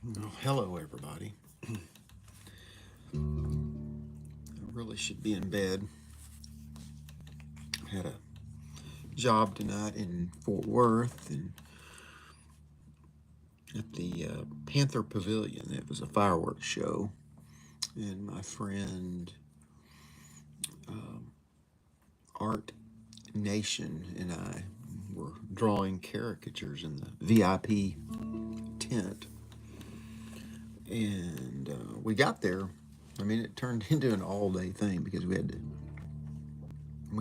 Well, hello, everybody. I really should be in bed. Had a job tonight in Fort Worth and at the Panther Pavilion. It was a fireworks show, and my friend Art Nation and I were drawing caricatures in the VIP tent. And we got there. I mean, it turned into an all-day thing because we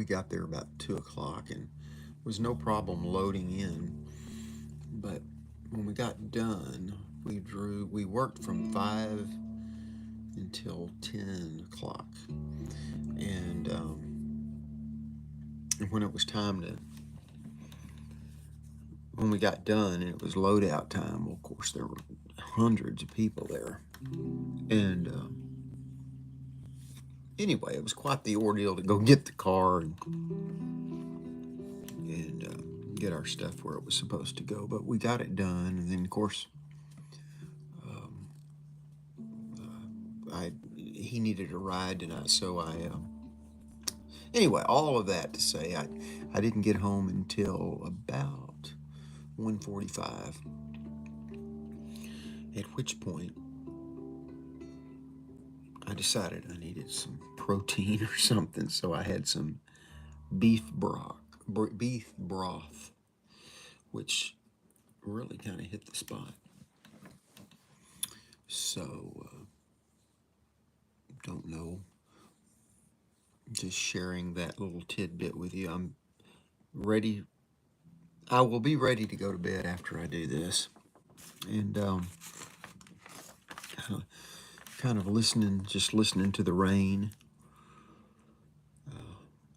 got there about 2 o'clock and was no problem loading in. But when we got done, we worked from 5 until 10 o'clock. And when it was time to, when we got done and it was loadout time, well, of course, there were hundreds of people there. And anyway, it was quite the ordeal to go get the car and get our stuff where it was supposed to go. But we got it done. And then, of course, he needed a ride tonight, so anyway, all of that to say, I didn't get home until about 1:45. At which point, I decided I needed some protein or something, so I had some beef broth, which really kind of hit the spot. So, don't know. Just sharing that little tidbit with you. I'm ready. I will be ready to go to bed after I do this, and kind of listening, just listening to the rain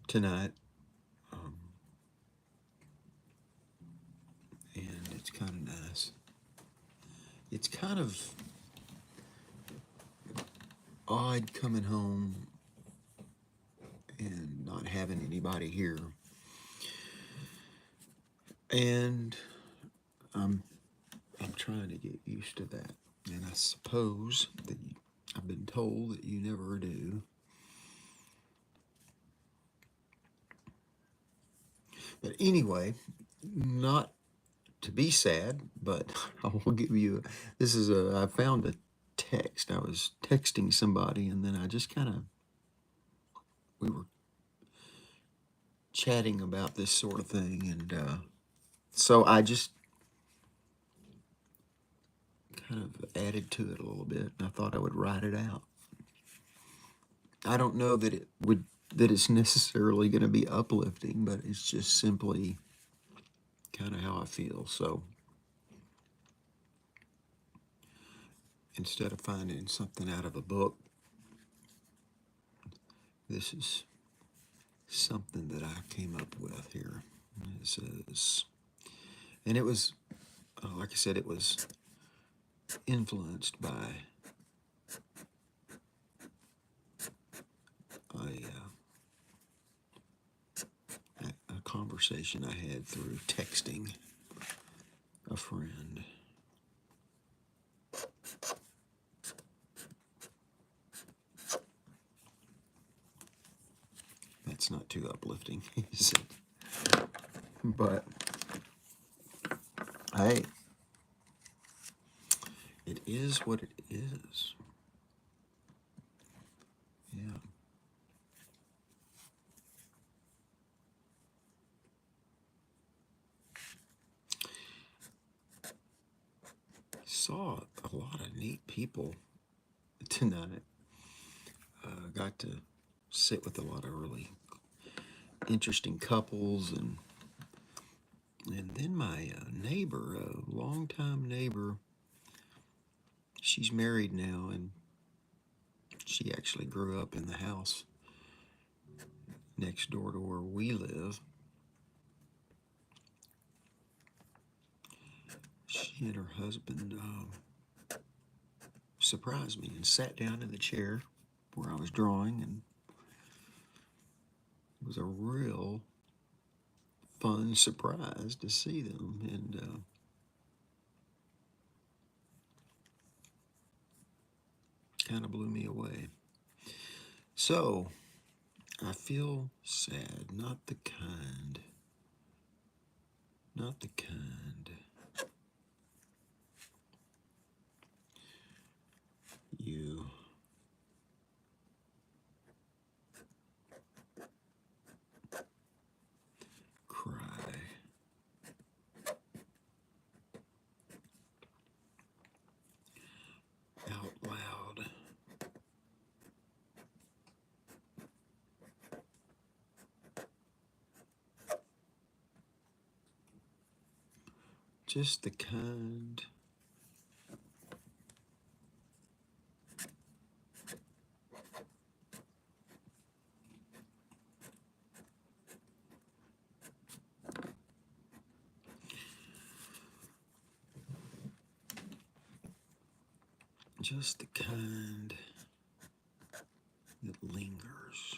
tonight, and it's kind of nice. It's kind of odd coming home and not having anybody here, and I'm trying to get used to that. And I suppose that I've been told that you never do. But anyway, not to be sad, but I will give you. I found a text. I was texting somebody, and then I just kind of we were chatting about this sort of thing, and so I just kind of added to it a little bit, and I thought I would write it out. I don't know that it's necessarily going to be uplifting, but it's just simply kind of how I feel. So instead of finding something out of a book, this is something that I came up with here. It says, and it was, like I said, it was influenced by a conversation I had through texting a friend. That's not too uplifting, is it? But hey, it is what it is. Yeah. Saw a lot of neat people tonight. Got to sit with a lot of really interesting couples, and then my neighbor, a longtime neighbor, she's married now, and she actually grew up in the house next door to where we live. She and her husband surprised me and sat down in the chair where I was drawing, and it was a real fun surprise to see them. And kind of blew me away. So, I feel sad, not the kind you cry out loud. Just the kind that lingers.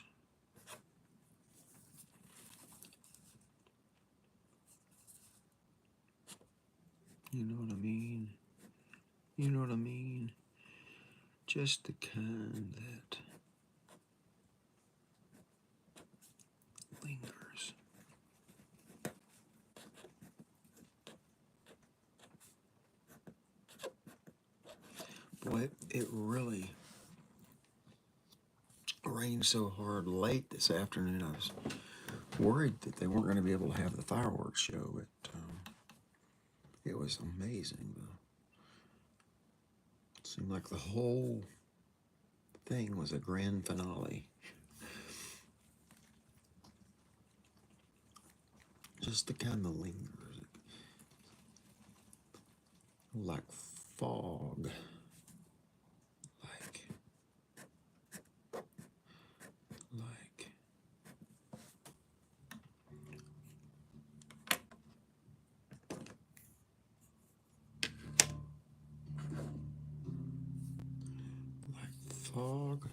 You know what I mean? You know what I mean? Just the kind that lingers. Boy, it really rained so hard late this afternoon. I was worried that they weren't going to be able to have the fireworks show, but it was amazing. It seemed like the whole thing was a grand finale. Just the kind that lingers, like fog, like fog.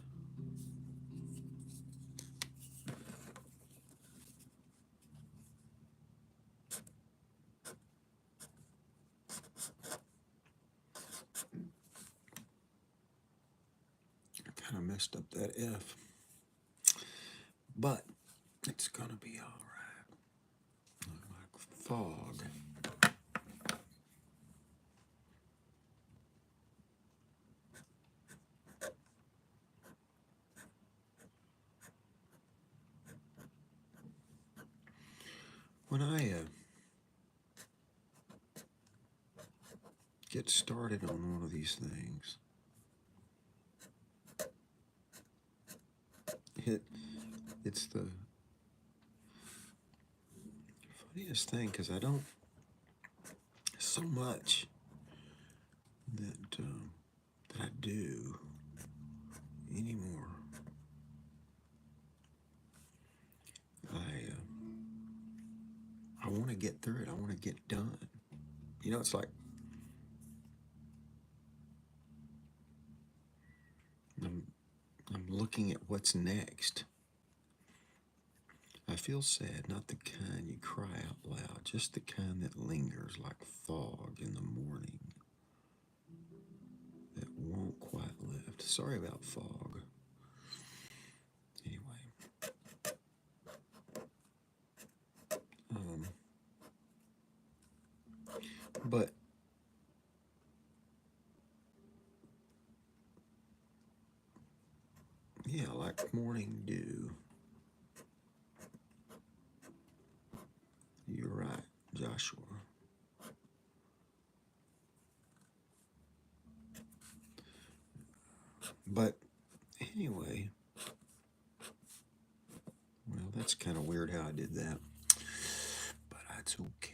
I kind of messed up that F, but it's gonna be all right. Like fog. When I get started on one of these things, it's the funniest thing because I don't so much that I do anymore. I want to get through it. I want to get done. You know, it's like I'm looking at what's next. I feel sad, not the kind you cry out loud, just the kind that lingers like fog in the morning that won't quite lift. Sorry about fog. Anyway. But yeah, like morning dew. You're right, Joshua. But anyway, well, that's kind of weird how I did that. But that's okay.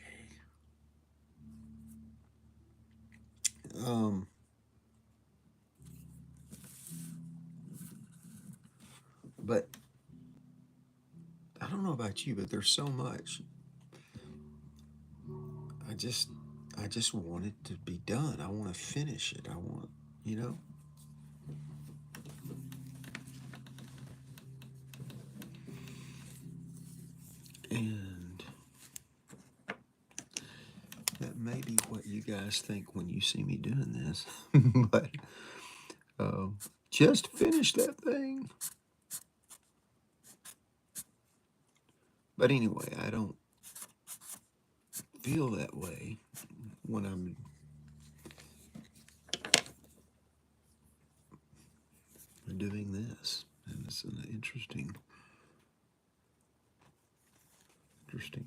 But I don't know about you, but there's so much. I just want it to be done. I want to finish it. I want, you know. And that may be what you guys think when you see me doing this. But Just finish that thing. But anyway, I don't feel that way when I'm doing this. And it's an interesting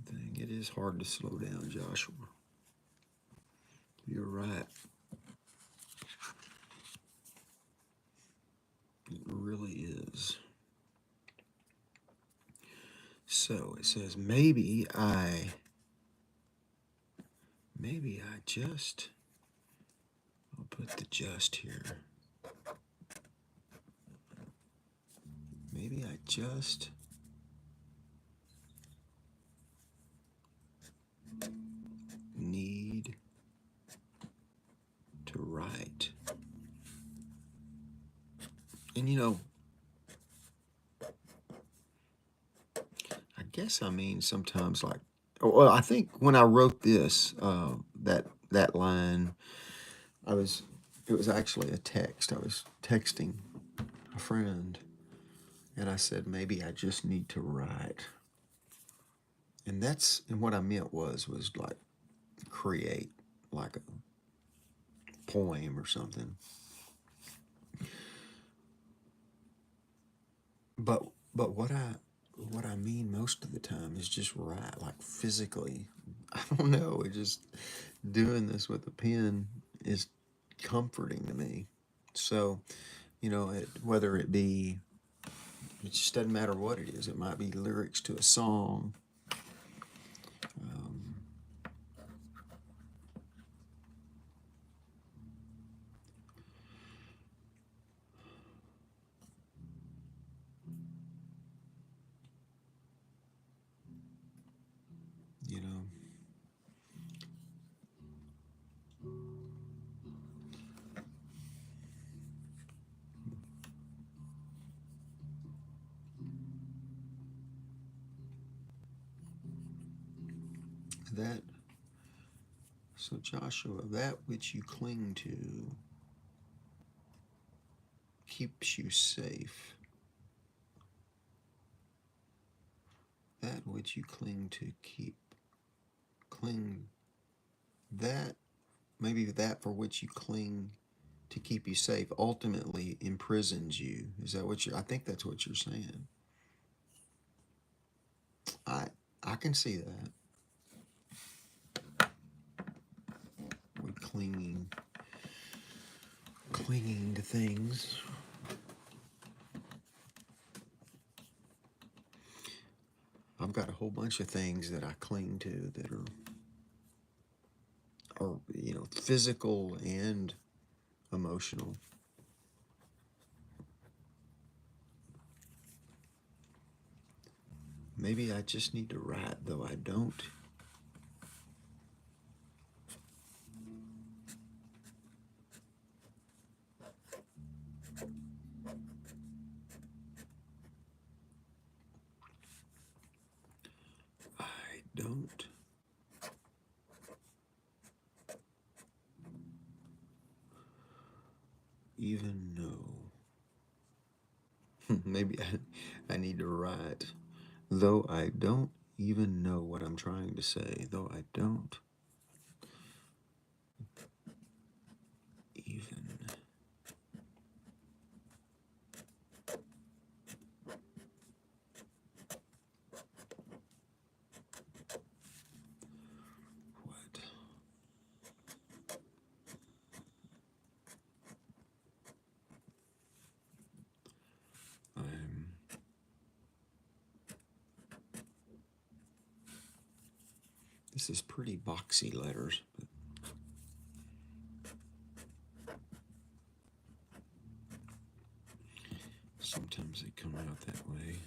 thing. It is hard to slow down, Joshua. You're right. It really is. So it says, maybe I just, I'll put the just here. Maybe I just need to write. And you know, I guess I mean sometimes like, well, I think when I wrote this, that line, it was actually a text. I was texting a friend, and I said maybe I just need to write. And what I meant was like create like a poem or something. But what I mean most of the time is just write, like physically. I don't know. It just doing this with a pen is comforting to me. So, you know, whether it be, it just doesn't matter what it is. It might be lyrics to a song. Um, you know, that. So Joshua, that which you cling to keeps you safe. That which you cling to cling, that, maybe that for which you cling to keep you safe ultimately imprisons you. Is that what I think that's what you're saying. I I can see that. With clinging to things. I've got a whole bunch of things that I cling to that are you know, physical and emotional. Maybe I just need to write, though I don't. I don't even know. Maybe I need to write, though I don't even know what I'm trying to say, though I don't even. What I'm This is pretty boxy letters, but sometimes they come out that way.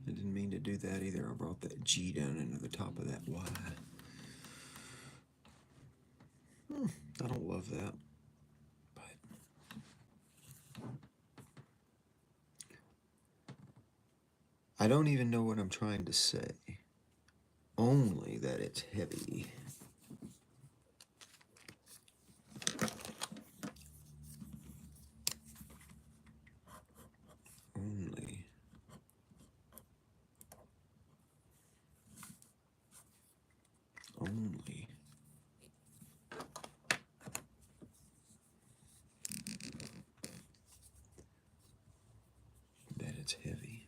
I didn't mean to do that either. I brought that G down into the top of that Y. I don't love that. I don't even know what I'm trying to say. Only that it's heavy. Only that it's heavy.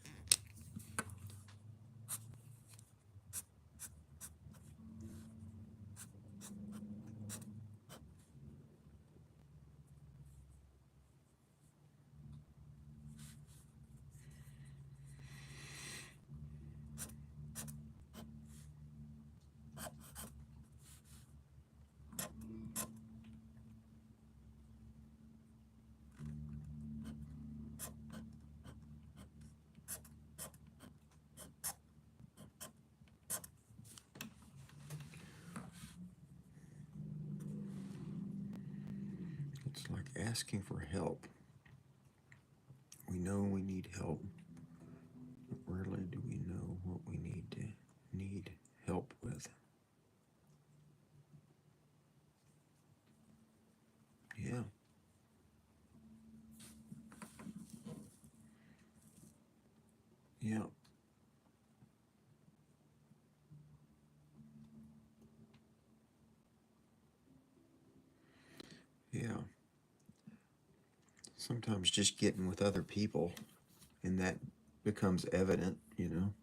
It's like asking for help. We know we need help, but rarely do we know what we need help with. Yeah. Yeah. Yeah. Sometimes just getting with other people, and that becomes evident, you know.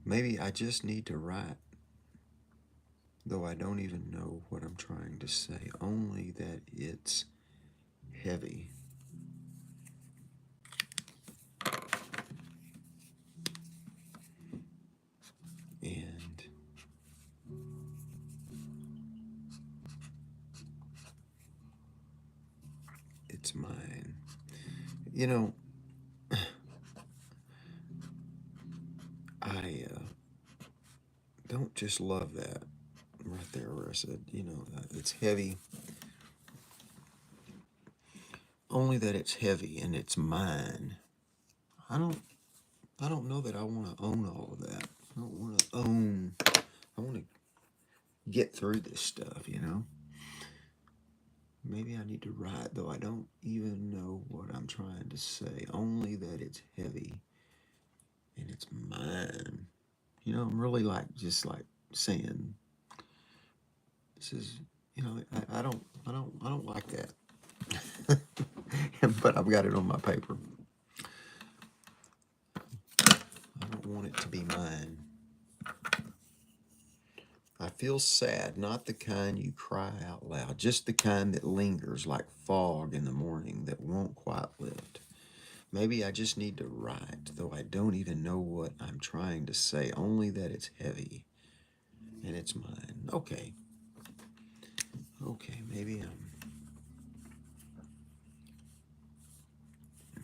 Maybe I just need to write, though I don't even know what I'm trying to say, only that it's heavy. And it's mine. You know, I don't just love that right there where I said, it's heavy, only that it's heavy and it's mine. I don't I don't know that I want to own all of that. I don't want to own. I want to get through this stuff, you know. Maybe I need to write, though I don't even know what I'm trying to say. Only that it's heavy and it's mine. You know, I'm really like just like saying this is. I don't like that. But I've got it on my paper. I don't want it to be mine. I feel sad, not the kind you cry out loud, just the kind that lingers like fog in the morning that won't quite lift. Maybe I just need to write, though I don't even know what I'm trying to say, only that it's heavy and it's mine. Okay. Okay, maybe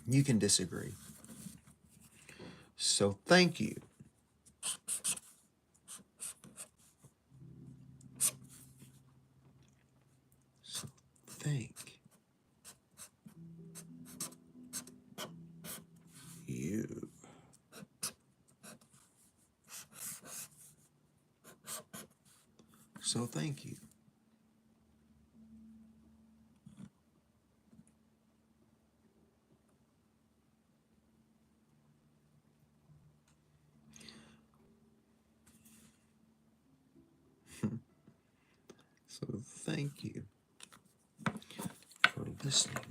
you can disagree. So thank you. So thank you. So thank you. So thank you for listening.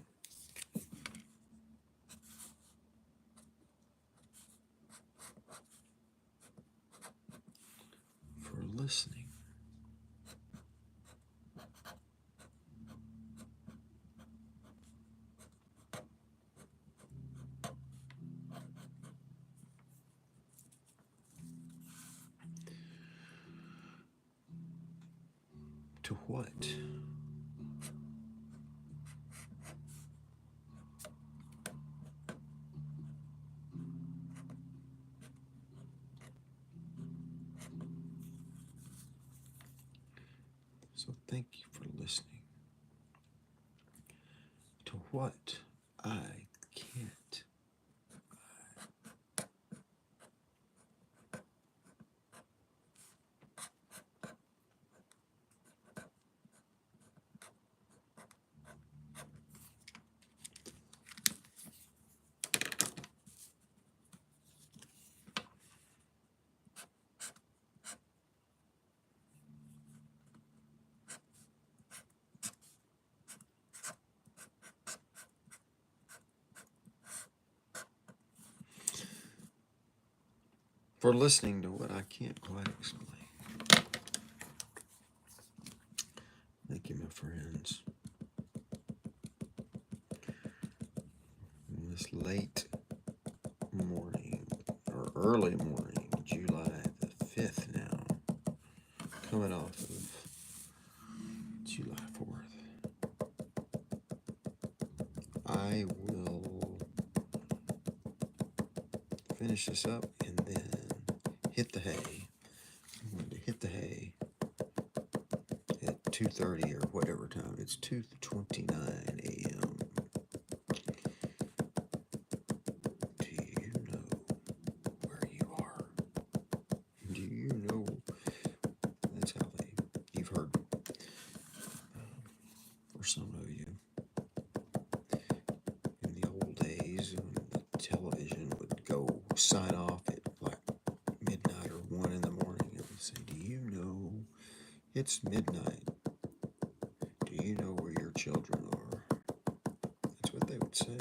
For listening. To what? So thank you for listening. To what I can't. For listening to what I can't quite explain. Thank you, my friends. In this late morning, or early morning, July the 5th now, coming off of July 4th, I will finish this up and then hit the hay. I'm going to hit the hay at 2:30 or whatever time. It's 2:29 a.m. Do you know where you are? Do you know? That's how you've heard, for some of you, in the old days when the television would go sign off at like midnight or 1 in the morning, it would say, do you know it's midnight? Do you know where your children are? That's what they would say.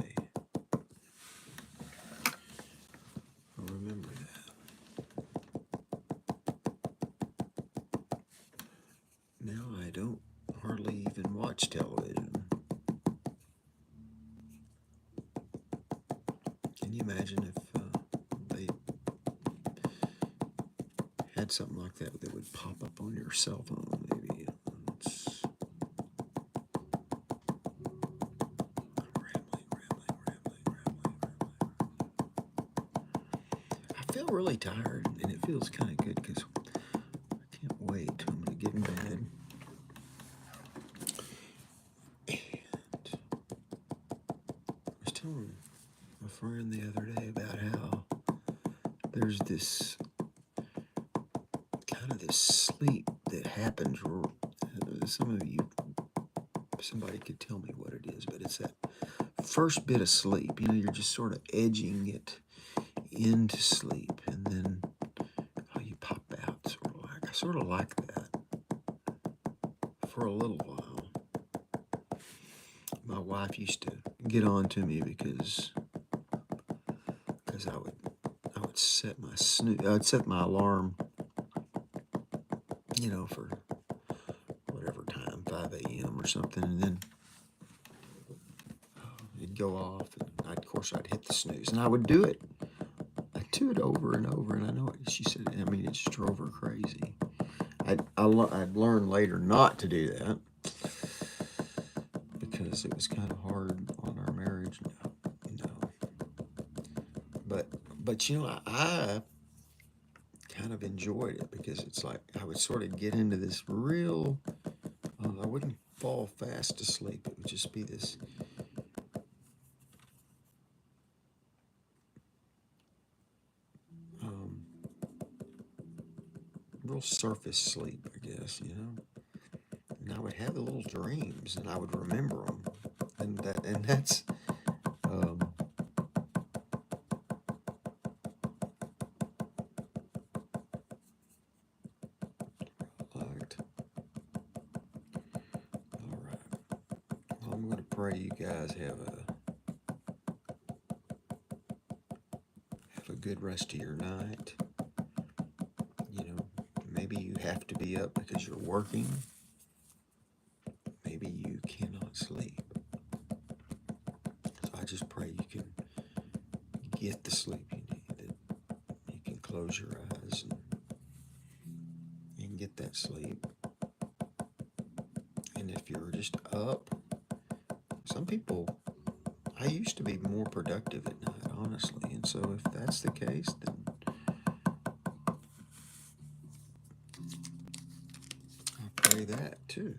I remember that. Now I don't hardly even watch television. Can you imagine if they had something like that that would pop up on your cell phone? Maybe it's I feel really tired, and it feels kind of good because I can't wait till I'm going to get in bed. And I was telling a friend the other day about how there's this kind of this sleep that happens. Some of you, somebody could tell me what it is, but it's that first bit of sleep. You know, you're just sort of edging it into sleep, and then you pop out. I sort of like that for a little while. My wife used to get on to me because I would set my I'd set my alarm, you know, for whatever time, 5 a.m. or something, and then it'd go off, and of course I'd hit the snooze, and I would do it. I'd do it over and over, and I know it. She said, I mean, it just drove her crazy. I'd learned later not to do that because it was kind of hard on our marriage. But you know, I kind of enjoyed it because it's like I would sort of get into this real. I wouldn't fall fast asleep. It would just be this. Real surface sleep, I guess, you know. And I would have the little dreams, and I would remember them, and that's liked. All right. Well, I'm going to pray you guys have a good rest of your night. You know, maybe you have to be up because you're working. Maybe you cannot sleep. So I just pray you can get the sleep you need, that you can close your eyes and get that sleep. And if you're just up, some people, I used to be more productive at night, honestly. And so if that's the case, then I pray that too.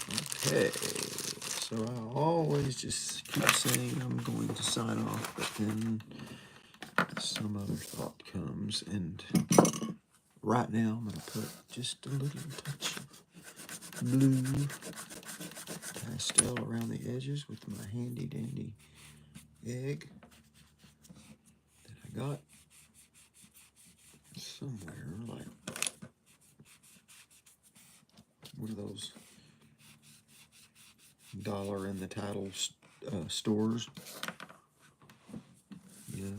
Okay. Okay, so I always just keep saying I'm going to sign off, but then some other thought comes, and right now I'm going to put just a little touch of blue pastel around the edges with my handy dandy egg that I got somewhere, like one of those dollar in the title stores, you know.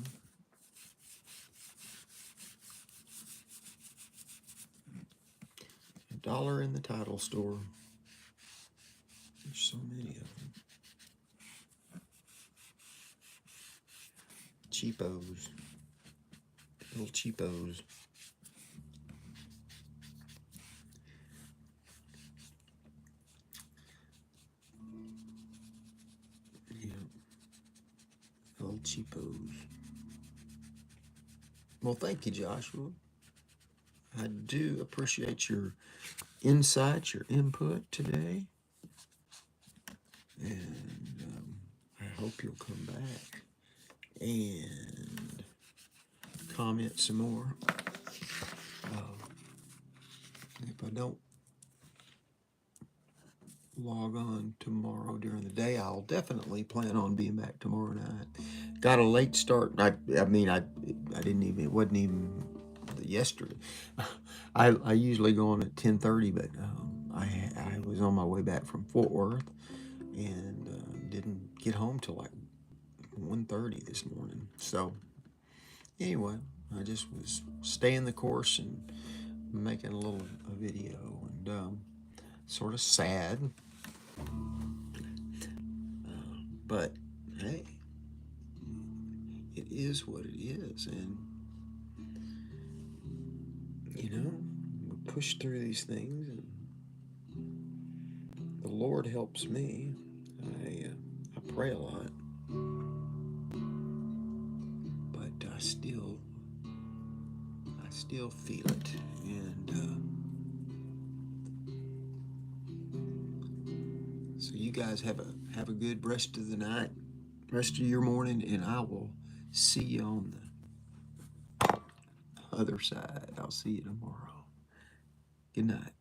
Dollar in the title store. There's so many of them. Cheapos. Little cheapos. Yeah, little cheapos. Well, thank you, Joshua. I do appreciate your insight, your input today. And I hope you'll come back and comment some more. If I don't log on tomorrow during the day, I'll definitely plan on being back tomorrow night. Got a late start. I didn't even, it wasn't even yesterday. I usually go on at 10:30, but I was on my way back from Fort Worth and didn't get home till like 1:30 this morning. So anyway, I just was staying the course and making a video, and sort of sad, but hey, it is what it is, and you know, we push through these things, and the Lord helps me. I pray a lot, but I still feel it, and so you guys have a good rest of the night, rest of your morning, and I will see you on the other side. I'll see you tomorrow. Good night.